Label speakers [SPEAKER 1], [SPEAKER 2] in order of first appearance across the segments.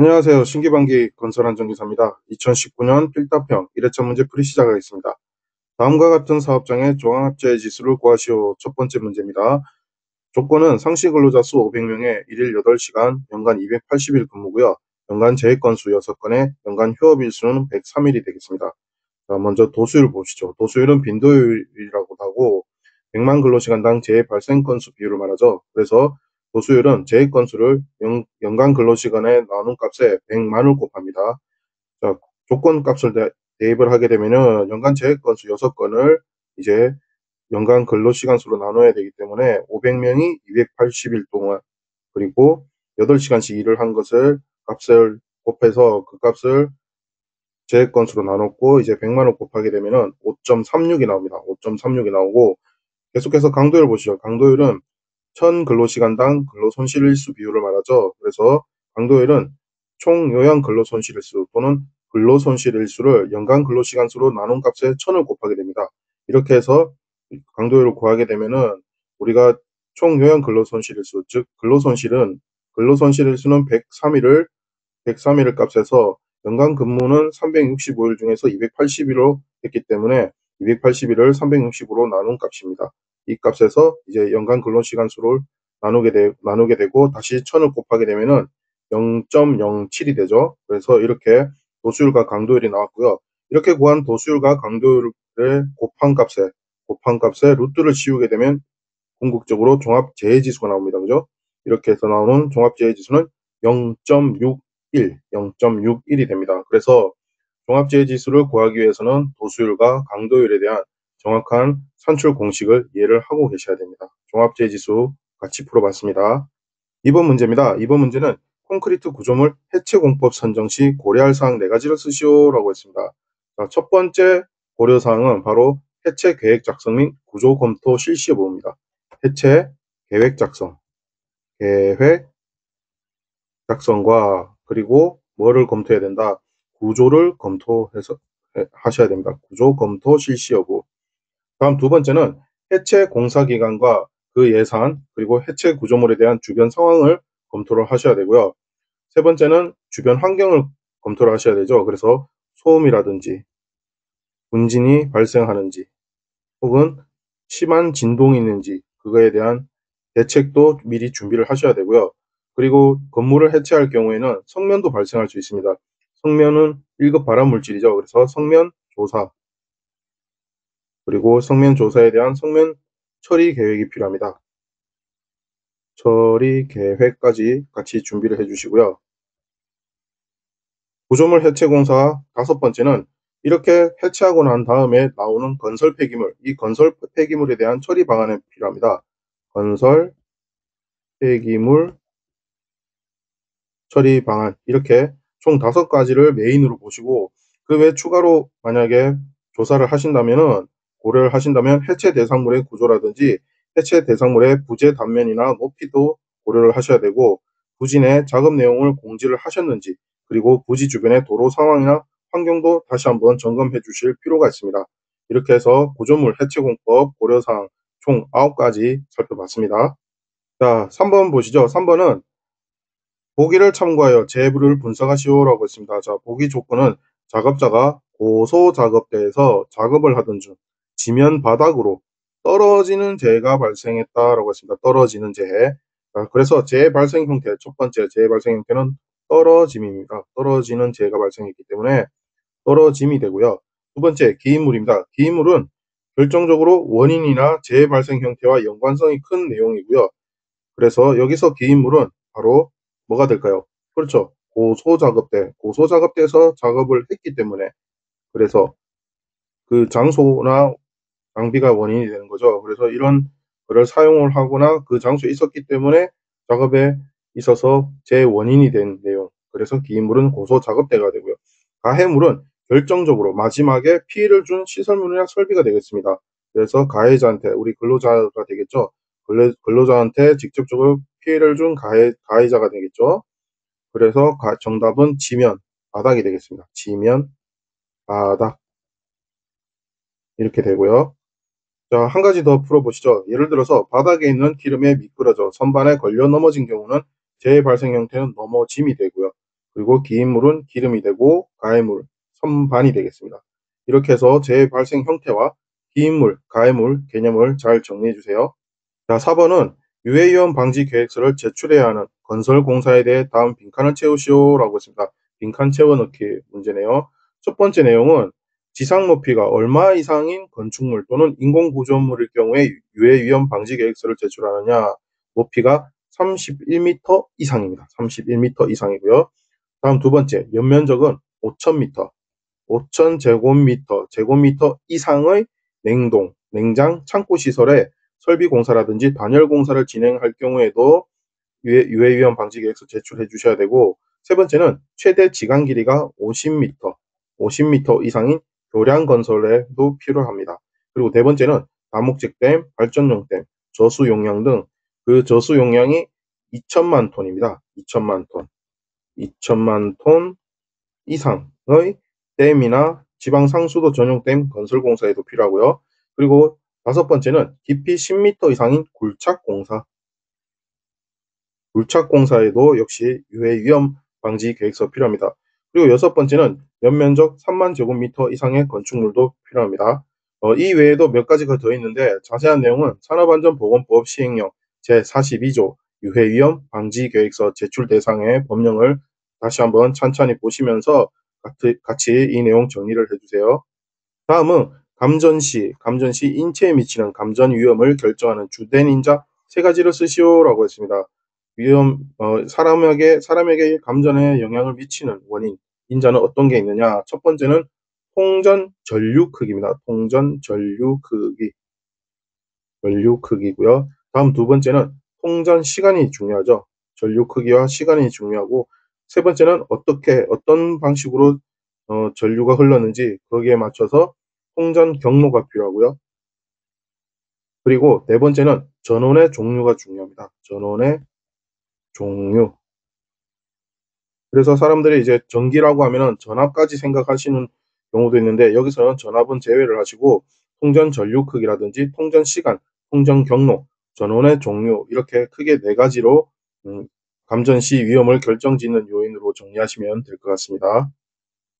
[SPEAKER 1] 안녕하세요. 신기반기 건설안전기사입니다. 2019년 필답형 1회차 문제 풀이 시작하겠습니다. 다음과 같은 사업장의 종합재해 지수를 구하시오. 첫 번째 문제입니다. 조건은 상시 근로자 수 500명에 1일 8시간, 연간 280일 근무고요. 연간 재해 건수 6건에 연간 휴업일 수는 103일이 되겠습니다. 자, 먼저 도수율 보시죠. 도수율은 빈도율이라고 하고 100만 근로시간당 재해 발생 건수 비율을 말하죠. 그래서 도수율은 재해 건수를 연간 근로시간에 나눈 값에 100만을 곱합니다. 자, 조건 값을 대입을 하게 되면은 연간 재해 건수 6건을 이제 연간 근로시간 수로 나눠야 되기 때문에 500명이 280일 동안 그리고 8시간씩 일을 한 것을 값을 곱해서 그 값을 재해 건수로 나눴고 이제 100만을 곱하게 되면은 5.36이 나옵니다. 5.36이 나오고 계속해서 강도율 보시죠. 강도율은 1000 근로시간당 근로손실일수 비율을 말하죠. 그래서 강도율은 총 요양 근로손실일수 또는 근로손실일수를 연간 근로시간 수로 나눈 값에 1000을 곱하게 됩니다. 이렇게 해서 강도율을 구하게 되면은 우리가 총 요양 근로손실일수, 즉 근로손실일수는 103일을 값해서 연간 근무는 365일 중에서 280일로 했기 때문에 280일을 365로 나눈 값입니다. 이 값에서 이제 연간 근로시간 수를 나누게 되고 다시 1000을 곱하게 되면은 0.07이 되죠. 그래서 이렇게 도수율과 강도율이 나왔고요. 이렇게 구한 도수율과 강도율을 곱한 값에 루트를 씌우게 되면 궁극적으로 종합재해지수가 나옵니다. 그죠? 이렇게 해서 나오는 종합재해지수는 0.61이 됩니다. 그래서 종합재해지수를 구하기 위해서는 도수율과 강도율에 대한 정확한 산출 공식을 이해를 하고 계셔야 됩니다. 종합재해지수 같이 풀어봤습니다. 2번 문제입니다. 2번 문제는 콘크리트 구조물 해체 공법 선정 시 고려할 사항 4가지를 쓰시오라고 했습니다. 자, 첫 번째 고려사항은 바로 해체 계획 작성 및 구조 검토 실시 여부입니다. 해체 계획 작성과 그리고 뭐를 검토해야 된다? 구조를 검토해서 하셔야 됩니다. 구조 검토 실시 여부. 다음 두 번째는 해체 공사 기간과 그 예산 그리고 해체 구조물에 대한 주변 상황을 검토를 하셔야 되고요. 세 번째는 주변 환경을 검토를 하셔야 되죠. 그래서 소음이라든지 분진이 발생하는지 혹은 심한 진동이 있는지 그거에 대한 대책도 미리 준비를 하셔야 되고요. 그리고 건물을 해체할 경우에는 성면도 발생할 수 있습니다. 성면은 1급 발암물질이죠. 그래서 성면 조사 그리고 성면 조사에 대한 성면 처리 계획이 필요합니다. 처리 계획까지 같이 준비를 해주시고요. 구조물 해체 공사 다섯 번째는 이렇게 해체하고 난 다음에 나오는 건설 폐기물, 이 건설 폐기물에 대한 처리 방안이 필요합니다. 건설 폐기물 처리 방안 이렇게 총 5가지를 메인으로 보시고 그 외 추가로 만약에 조사를 하신다면은 고려를 하신다면 해체 대상물의 구조라든지 해체 대상물의 부재 단면이나 높이도 고려를 하셔야 되고 부진의 작업 내용을 공지를 하셨는지 그리고 부지 주변의 도로 상황이나 환경도 다시 한번 점검해 주실 필요가 있습니다. 이렇게 해서 구조물 해체공법 고려사항 총 9가지 살펴봤습니다. 자, 3번 보시죠. 3번은 보기를 참고하여 재해부를 분석하시오라고 했습니다. 자, 보기 조건은 작업자가 고소 작업대에서 작업을 하던 중 지면 바닥으로 떨어지는 재해가 발생했다라고 했습니다. 떨어지는 재해. 자, 그래서 재해 발생 형태, 첫 번째 재해 발생 형태는 떨어짐입니다. 떨어지는 재해가 발생했기 때문에 떨어짐이 되고요. 두 번째 기인물입니다. 기인물은 결정적으로 원인이나 재해 발생 형태와 연관성이 큰 내용이고요. 그래서 여기서 기인물은 바로 뭐가 될까요? 그렇죠. 고소작업대에서 작업을 했기 때문에 그래서 그 장소나 장비가 원인이 되는 거죠. 그래서 이런 거를 사용을 하거나 그 장소에 있었기 때문에 작업에 있어서 제 원인이 된 내용. 그래서 기인물은 고소작업대가 되고요. 가해물은 결정적으로 마지막에 피해를 준 시설물이나 설비가 되겠습니다. 그래서 가해자한테 우리 근로자가 되겠죠. 근로자한테 직접적으로 피해를 준 가해자가 되겠죠. 그래서 정답은 지면, 바닥이 되겠습니다. 지면, 바닥 이렇게 되고요. 자, 한 가지 더 풀어보시죠. 예를 들어서 바닥에 있는 기름에 미끄러져 선반에 걸려 넘어진 경우는 재해 발생 형태는 넘어짐이 되고요. 그리고 기인물은 기름이 되고 가해물, 선반이 되겠습니다. 이렇게 해서 재해 발생 형태와 기인물, 가해물 개념을 잘 정리해 주세요. 자, 4번은 유해위험 방지 계획서를 제출해야 하는 건설공사에 대해 다음 빈칸을 채우시오라고 했습니다. 빈칸 채워넣기 문제네요. 첫 번째 내용은 지상 높이가 얼마 이상인 건축물 또는 인공구조물일 경우에 유해위험 방지 계획서를 제출하느냐. 높이가 31m 이상입니다. 31m 이상이고요. 다음 두 번째, 연면적은 5,000m, 5,000제곱미터 이상의 냉동, 냉장, 창고 시설에 설비 공사라든지 단열 공사를 진행할 경우에도 유해위험 방지 계획서 제출해 주셔야 되고, 세 번째는 최대 지강 길이가 50m 이상인 교량 건설에도 필요합니다. 그리고 네 번째는 다목적 댐, 발전용 댐, 저수 용량 등 그 저수 용량이 2천만 톤입니다. 2천만 톤. 2천만 톤 이상의 댐이나 지방 상수도 전용 댐 건설 공사에도 필요하고요. 그리고 다섯 번째는 깊이 10m 이상인 굴착 공사에도 역시 유해 위험 방지 계획서 필요합니다. 그리고 여섯 번째는 연면적 3만 제곱미터 이상의 건축물도 필요합니다. 이 외에도 몇 가지가 더 있는데 자세한 내용은 산업안전보건법 시행령 제42조 유해위험 방지 계획서 제출 대상의 법령을 다시 한번 찬찬히 보시면서 같이 이 내용 정리를 해주세요. 다음은 감전시 인체에 미치는 감전 위험을 결정하는 주된 인자 세 가지를 쓰시오라고 했습니다. 사람에게 감전에 영향을 미치는 원인, 인자는 어떤 게 있느냐? 첫 번째는 통전 전류 크기입니다. 통전 전류 크기고요. 다음 두 번째는 통전 시간이 중요하죠. 전류 크기와 시간이 중요하고, 세 번째는 어떤 방식으로 전류가 흘렀는지 거기에 맞춰서 통전 경로가 필요하고요. 그리고 네 번째는 전원의 종류가 중요합니다. 전원의 종류. 그래서 사람들이 이제 전기라고 하면은 전압까지 생각하시는 경우도 있는데 여기서는 전압은 제외를 하시고 통전 전류 크기라든지 통전 시간, 통전 경로, 전원의 종류 이렇게 크게 네 가지로 감전 시 위험을 결정짓는 요인으로 정리하시면 될 것 같습니다.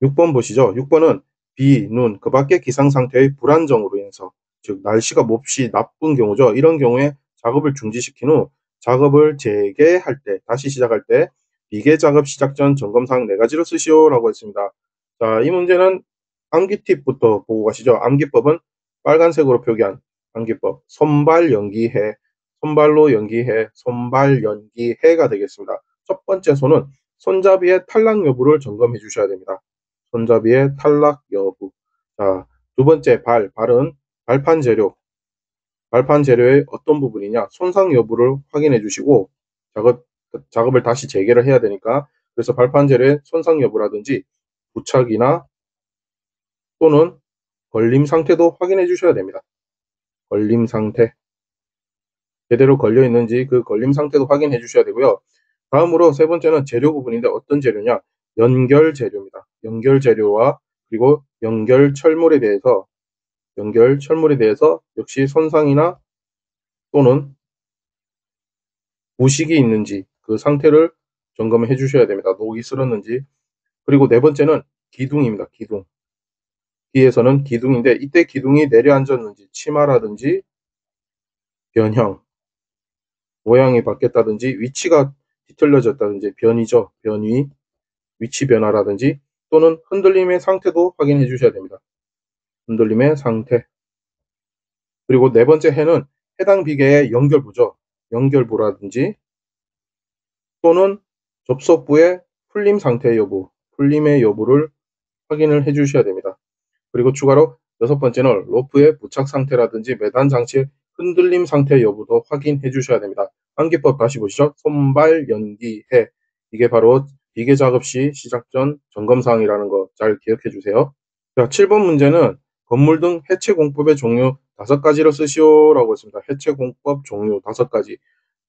[SPEAKER 1] 6번 보시죠. 6번은 비, 눈, 그 밖의 기상 상태의 불안정으로 인해서 즉 날씨가 몹시 나쁜 경우죠. 이런 경우에 작업을 중지시킨 후 작업을 재개할 때 다시 시작할 때 비계 작업 시작 전 점검사항 네 가지를 쓰시오라고 했습니다. 자, 이 문제는 암기 팁부터 보고 가시죠. 암기법은 빨간색으로 표기한 암기법 손발 연기해, 손발로 연기해, 손발 연기해가 되겠습니다. 첫 번째 손은 손잡이의 탈락 여부를 점검해 주셔야 됩니다. 손잡이의 탈락 여부. 자, 두 번째 발은 발판 재료의 어떤 부분이냐, 손상 여부를 확인해 주시고 작업을 다시 재개를 해야 되니까 그래서 발판 재료의 손상 여부라든지 부착이나 또는 걸림 상태도 확인해 주셔야 됩니다. 걸림 상태. 제대로 걸려 있는지 그 걸림 상태도 확인해 주셔야 되고요. 다음으로 세 번째는 재료 부분인데 어떤 재료냐? 연결 재료입니다. 연결 재료와 그리고 연결 철물에 대해서 역시 손상이나 또는 부식이 있는지 그 상태를 점검해 주셔야 됩니다. 녹이 슬었는지. 그리고 네 번째는 기둥입니다. 기둥. 뒤에서는 기둥인데 이때 기둥이 내려앉았는지 치마라든지 변형, 모양이 바뀌었다든지 위치가 뒤틀려졌다든지 변이죠. 변이, 위치 변화라든지 또는 흔들림의 상태도 확인해 주셔야 됩니다. 흔들림의 상태. 그리고 네 번째 해는 해당 비계의 연결부죠. 연결부라든지 또는 접속부의 풀림 상태 여부, 풀림의 여부를 확인을 해 주셔야 됩니다. 그리고 추가로 여섯 번째는 로프의 부착 상태라든지 매단 장치의 흔들림 상태 여부도 확인해 주셔야 됩니다. 암기법 다시 보시죠. 손발 연기해. 이게 바로 비계 작업 시 시작 전 점검 사항이라는 거 잘 기억해 주세요. 자, 7번 문제는 건물 등 해체 공법의 종류 5가지를 쓰시오라고 했습니다. 해체 공법 종류 5가지.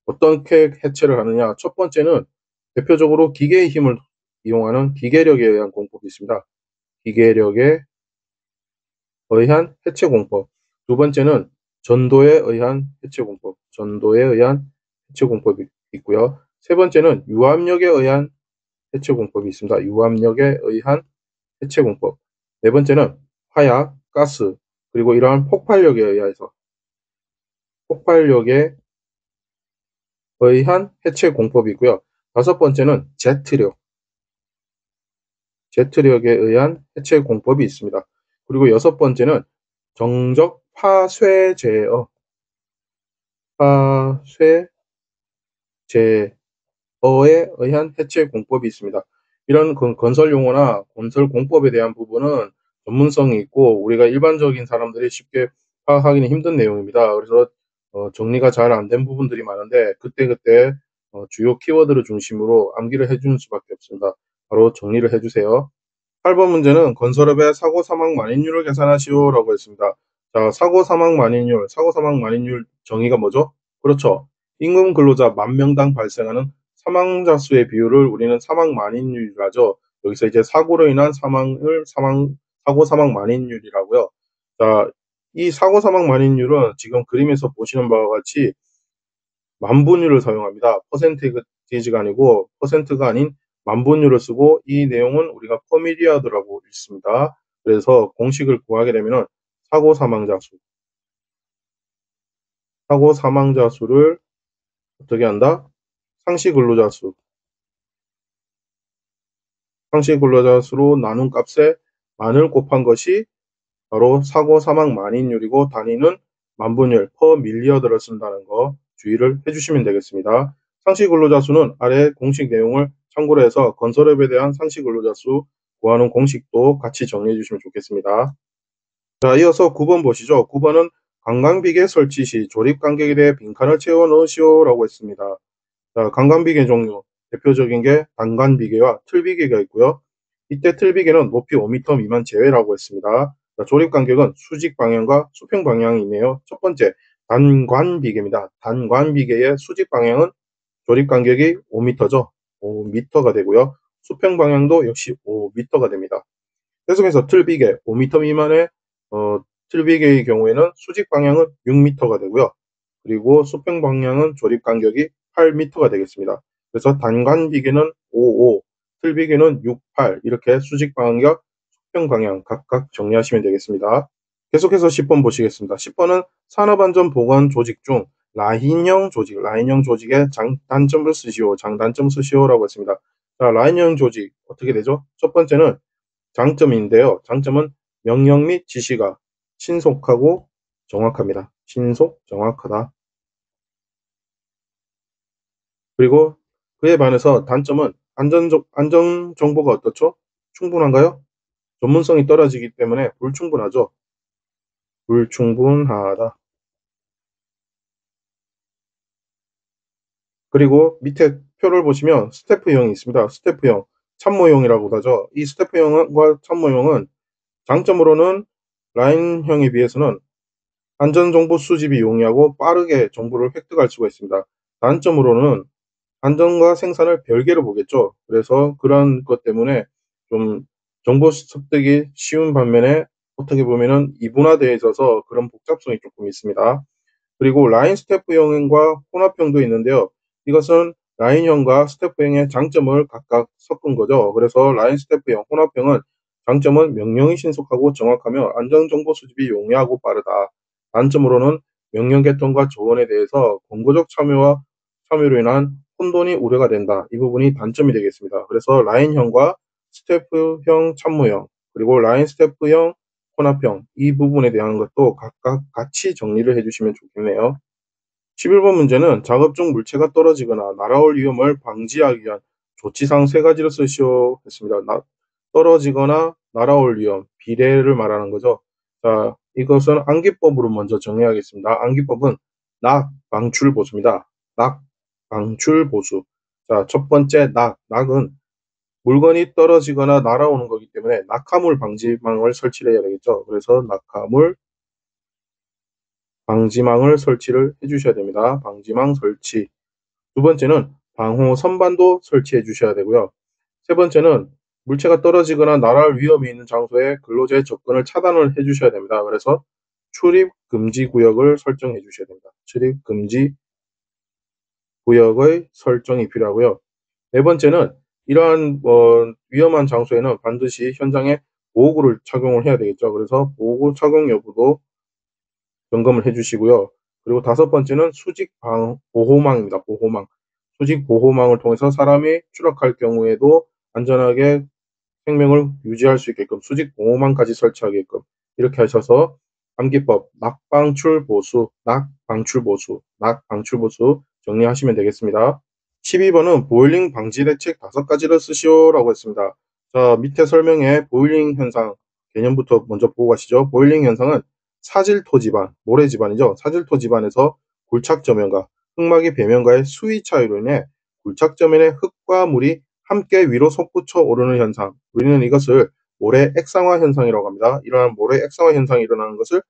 [SPEAKER 1] 어떻게 해체를 하느냐? 첫 번째는 대표적으로 기계의 힘을 이용하는 기계력에 의한 공법이 있습니다. 기계력에 의한 해체 공법. 두 번째는 전도에 의한 해체 공법. 전도에 의한 해체 공법이 있고요. 세 번째는 유압력에 의한 해체공법이 있습니다. 유압력에 의한 해체공법. 네 번째는 화약, 가스, 그리고 이러한 폭발력에 의한 해체공법이고요. 다섯 번째는 제트력에 의한 해체공법이 있습니다. 그리고 여섯 번째는 정적 파쇄제어에 의한 해체 공법이 있습니다. 이런 건설 용어나 건설 공법에 대한 부분은 전문성이 있고 우리가 일반적인 사람들이 쉽게 파악하기는 힘든 내용입니다. 그래서 정리가 잘 안 된 부분들이 많은데 그때그때 주요 키워드를 중심으로 암기를 해주는 수밖에 없습니다. 바로 정리를 해주세요. 8번 문제는 건설업의 사고 사망 만인율을 계산하시오라고 했습니다. 자, 사고 사망 만인율 정의가 뭐죠? 그렇죠. 임금 근로자 만 명당 발생하는 사망자 수의 비율을 우리는 사망 만인율이라 하죠. 여기서 이제 사고로 인한 사고 사망 만인율이라고요. 자, 이 사고 사망 만인율은 지금 그림에서 보시는 바와 같이 만분율을 사용합니다. 퍼센테이지가 아니고 퍼센트가 아닌 만분율을 쓰고 이 내용은 우리가 퍼미리아드라고 읽습니다. 그래서 공식을 구하게 되면은 사고 사망자 수를 어떻게 한다? 상시 근로자 수로 나눈 값에 만을 곱한 것이 바로 사고 사망 만인율이고 단위는 만분율 퍼 밀리어드를 쓴다는 거 주의를 해주시면 되겠습니다. 상시 근로자 수는 아래 공식 내용을 참고로 해서 건설업에 대한 상시 근로자 수 구하는 공식도 같이 정리해 주시면 좋겠습니다. 자, 이어서 9번 보시죠. 9번은 관광비계 설치 시 조립 간격에 대해 빈칸을 채워 넣으시오라고 했습니다. 자, 관광비계 종류 대표적인 게 단관비계와 틀비계가 있고요. 이때 틀비계는 높이 5m 미만 제외라고 했습니다. 자, 조립 간격은 수직 방향과 수평 방향이 있네요. 첫 번째 단관비계입니다. 단관비계의 수직 방향은 조립 간격이 5m죠. 5m가 되고요. 수평 방향도 역시 5m가 됩니다. 계속해서 틀비계 5m 미만의 틀비계의 경우에는 수직 방향은 6m가 되고요. 그리고 수평 방향은 조립 간격이 8m가 되겠습니다. 그래서 단관비계는 55, 틀비계는 68 이렇게 수직 방향, 수평 방향 각각 정리하시면 되겠습니다. 계속해서 10번 보시겠습니다. 10번은 산업안전보건 조직 중 라인형 조직의 장단점을 쓰시오라고 했습니다. 자, 라인형 조직 어떻게 되죠? 첫 번째는 장점인데요. 장점은 명령 및 지시가 신속하고 정확합니다. 정확하다. 그리고 그에 반해서 단점은 안전 정보가 어떻죠? 충분한가요? 전문성이 떨어지기 때문에 불충분하죠. 불충분하다. 그리고 밑에 표를 보시면 스태프형이 있습니다. 스태프형, 참모형이라고도 하죠. 이 스태프형과 참모형은 장점으로는 라인형에 비해서는 안전정보 수집이 용이하고 빠르게 정보를 획득할 수가 있습니다. 단점으로는 안전과 생산을 별개로 보겠죠. 그래서 그런 것 때문에 좀 정보 습득이 쉬운 반면에 어떻게 보면은 이분화되어 있어서 그런 복잡성이 조금 있습니다. 그리고 라인 스태프형과 혼합형도 있는데요. 이것은 라인형과 스태프형의 장점을 각각 섞은 거죠. 그래서 라인 스태프형, 혼합형은 장점은 명령이 신속하고 정확하며 안전정보 수집이 용이하고 빠르다. 단점으로는 명령 개통과 조언에 대해서 권고적 참여로 인한 혼돈이 우려가 된다. 이 부분이 단점이 되겠습니다. 그래서 라인형과 스태프형, 참모형, 그리고 라인 스태프형, 혼합형 이 부분에 대한 것도 각각 같이 정리를 해주시면 좋겠네요. 11번 문제는 작업 중 물체가 떨어지거나 날아올 위험을 방지하기 위한 조치사항 세 가지를 쓰시오 했습니다. 떨어지거나 날아올 위험, 비례를 말하는 거죠. 자, 이것은 암기법으로 먼저 정해야겠습니다. 암기법은 낙, 방출, 보수입니다. 낙, 방출, 보수. 자, 첫 번째 낙은 물건이 떨어지거나 날아오는 거기 때문에 낙하물 방지망을 설치를 해야 되겠죠. 그래서 낙하물 방지망을 설치를 해주셔야 됩니다. 방지망 설치. 두 번째는 방호 선반도 설치해 주셔야 되고요. 세 번째는 물체가 떨어지거나 날아올 위험이 있는 장소에 근로자의 접근을 차단을 해 주셔야 됩니다. 그래서 출입 금지 구역을 설정해 주셔야 됩니다. 출입 금지 구역의 설정이 필요하고요. 네 번째는 이러한 위험한 장소에는 반드시 현장에 보호구를 착용을 해야 되겠죠. 그래서 보호구 착용 여부도 점검을 해 주시고요. 그리고 다섯 번째는 수직 보호망입니다. 보호망. 수직 보호망을 통해서 사람이 추락할 경우에도 안전하게 생명을 유지할 수 있게끔 수직 보호망까지 설치하게끔 이렇게 하셔서 암기법 낙방출보수 정리하시면 되겠습니다. 12번은 보일링 방지 대책 5가지를 쓰시오라고 했습니다. 자, 밑에 설명에 보일링 현상 개념부터 먼저 보고 가시죠. 보일링 현상은 사질토 지반, 모래 지반이죠. 사질토 지반에서 굴착저면과 흙막이 배면과의 수위 차이로 인해 굴착저면의 흙과 물이 함께 위로 솟구쳐 오르는 현상. 우리는 이것을 모래 액상화 현상이라고 합니다. 이러한 모래 액상화 현상이 일어나는 것을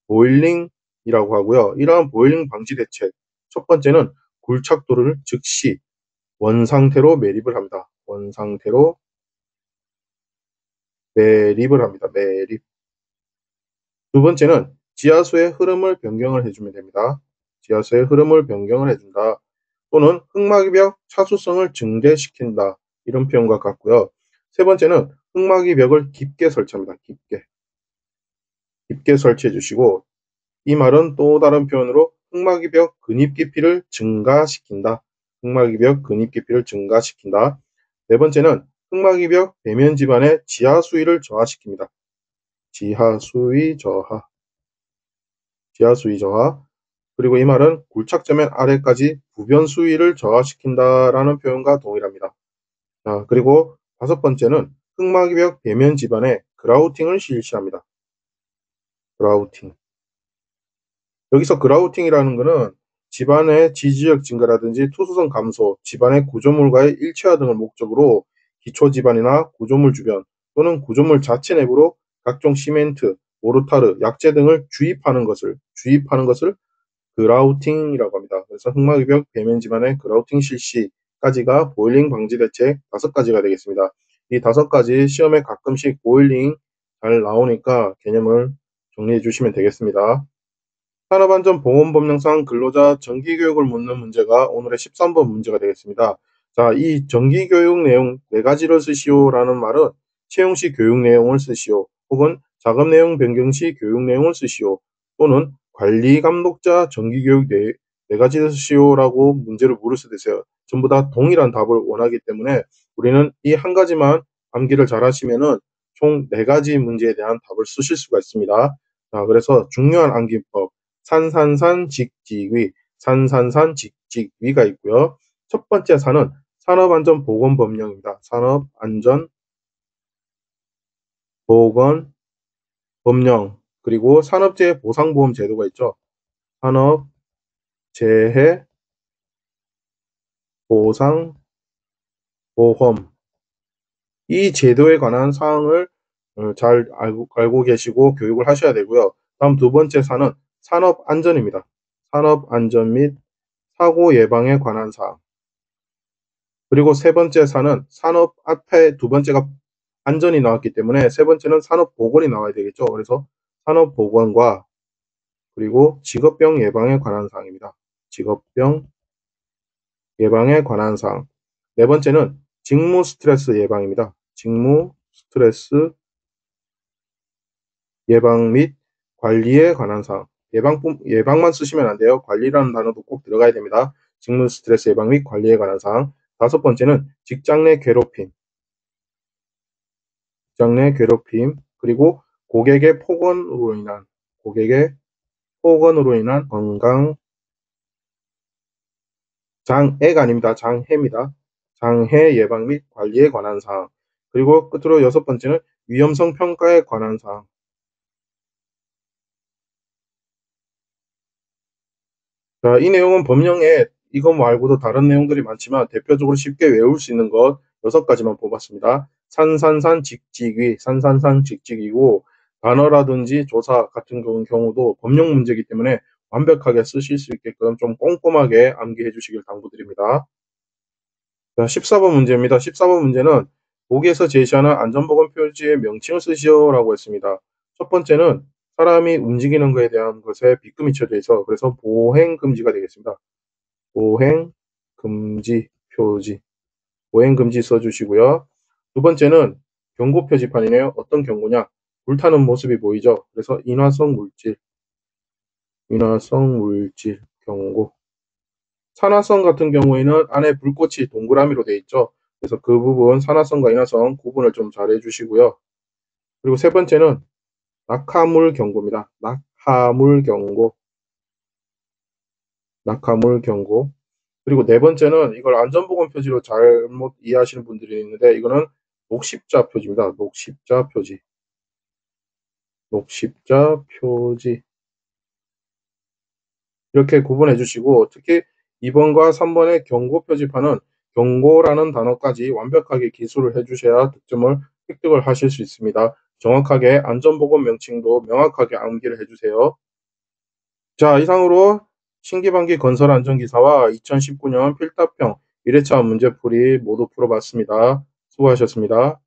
[SPEAKER 1] 보일링이라고 하고요. 이러한 보일링 방지 대책. 첫 번째는 굴착도를 즉시 원상태로 매립을 합니다. 원상태로 매립을 합니다. 매립. 두 번째는 지하수의 흐름을 변경을 해주면 됩니다. 지하수의 흐름을 변경을 해준다. 또는 흙막이벽 차수성을 증대시킨다. 이런 표현과 같고요. 세 번째는 흙막이벽을 깊게 설치합니다. 깊게 설치해 주시고 이 말은 또 다른 표현으로 흙막이벽 근입 깊이를 증가시킨다. 흙막이벽 근입 깊이를 증가시킨다. 네 번째는 흙막이벽 배면 지반의 지하 수위를 저하시킵니다. 지하 수위 저하. 그리고 이 말은 굴착저면 아래까지 부변 수위를 저하시킨다라는 표현과 동일합니다. 자, 그리고 다섯 번째는 흙막이벽 배면 지반에 그라우팅을 실시합니다. 그라우팅. 여기서 그라우팅이라는 것은 집안의 지지력 증가라든지 투수성 감소, 집안의 구조물과의 일체화 등을 목적으로 기초 집안이나 구조물 주변 또는 구조물 자체 내부로 각종 시멘트, 모르타르, 약재 등을 주입하는 것을 그라우팅이라고 합니다. 그래서 흙막이벽 배면 집안의 그라우팅 실시까지가 보일링 방지 대책 5가지가 되겠습니다. 이 5가지 시험에 가끔씩 보일링 잘 나오니까 개념을 정리해 주시면 되겠습니다. 산업안전보건법령상 근로자 정기교육을 묻는 문제가 오늘의 13번 문제가 되겠습니다. 자, 이 정기교육 내용 4가지를 쓰시오라는 말은 채용 시 교육 내용을 쓰시오, 혹은 작업 내용 변경 시 교육 내용을 쓰시오, 또는 관리 감독자 정기교육 4가지를 쓰시오라고 문제를 물을 수도 있어요. 전부 다 동일한 답을 원하기 때문에 우리는 이 한 가지만 암기를 잘 하시면은 총 4가지 문제에 대한 답을 쓰실 수가 있습니다. 자, 그래서 중요한 암기법. 산산산 직직위가 있고요. 첫 번째 산은 산업안전보건법령입니다. 산업안전보건법령. 그리고 산업재해 보상보험 제도가 있죠. 산업재해 보상보험. 이 제도에 관한 사항을 잘 알고 계시고 교육을 하셔야 되고요. 다음 두 번째 산은 산업안전입니다. 산업안전 및 사고 예방에 관한 사항. 그리고 세 번째 산은 산업 앞에 두 번째가 안전이 나왔기 때문에 세 번째는 산업보건이 나와야 되겠죠. 그래서 산업보건과 그리고 직업병 예방에 관한 사항입니다. 직업병 예방에 관한 사항. 네 번째는 직무 스트레스 예방입니다. 직무 스트레스 예방 및 관리에 관한 사항. 예방만 쓰시면 안 돼요. 관리라는 단어도 꼭 들어가야 됩니다. 직무 스트레스 예방 및 관리에 관한 사항. 다섯 번째는 직장 내 괴롭힘, 그리고 고객의 폭언으로 인한 건강 장애가 아닙니다. 장해입니다. 장해 예방 및 관리에 관한 사항. 그리고 끝으로 여섯 번째는 위험성 평가에 관한 사항. 자, 이 내용은 법령에 이거 말고도 다른 내용들이 많지만 대표적으로 쉽게 외울 수 있는 것 6가지만 뽑았습니다. 산산산 직직이고 단어라든지 조사 같은 경우도 법령 문제이기 때문에 완벽하게 쓰실 수 있게끔 좀 꼼꼼하게 암기해 주시길 당부드립니다. 자, 14번 문제입니다. 14번 문제는 보기에서 제시하는 안전보건 표지의 명칭을 쓰시오라고 했습니다. 첫 번째는 사람이 움직이는 것에 대한 것에 빗금이 쳐져 있어 그래서 보행금지가 되겠습니다. 보행금지 표지. 보행금지 써주시고요. 두 번째는 경고 표지판이네요. 어떤 경고냐? 불타는 모습이 보이죠? 그래서 인화성 물질 경고. 산화성 같은 경우에는 안에 불꽃이 동그라미로 되어 있죠. 그래서 그 부분 산화성과 인화성 구분을 좀 잘 해주시고요. 그리고 세 번째는 낙하물 경고입니다. 낙하물 경고. 그리고 네 번째는 이걸 안전보건 표지로 잘못 이해하시는 분들이 있는데 이거는 녹십자 표지입니다. 녹십자 표지. 이렇게 구분해 주시고 특히 2번과 3번의 경고 표지판은 경고라는 단어까지 완벽하게 기술을 해 주셔야 득점을 획득을 하실 수 있습니다. 정확하게 안전보건 명칭도 명확하게 암기를 해 주세요. 자, 이상으로 신기반기 건설안전기사와 2019년 필답형 1회차 문제풀이 모두 풀어봤습니다. 수고하셨습니다.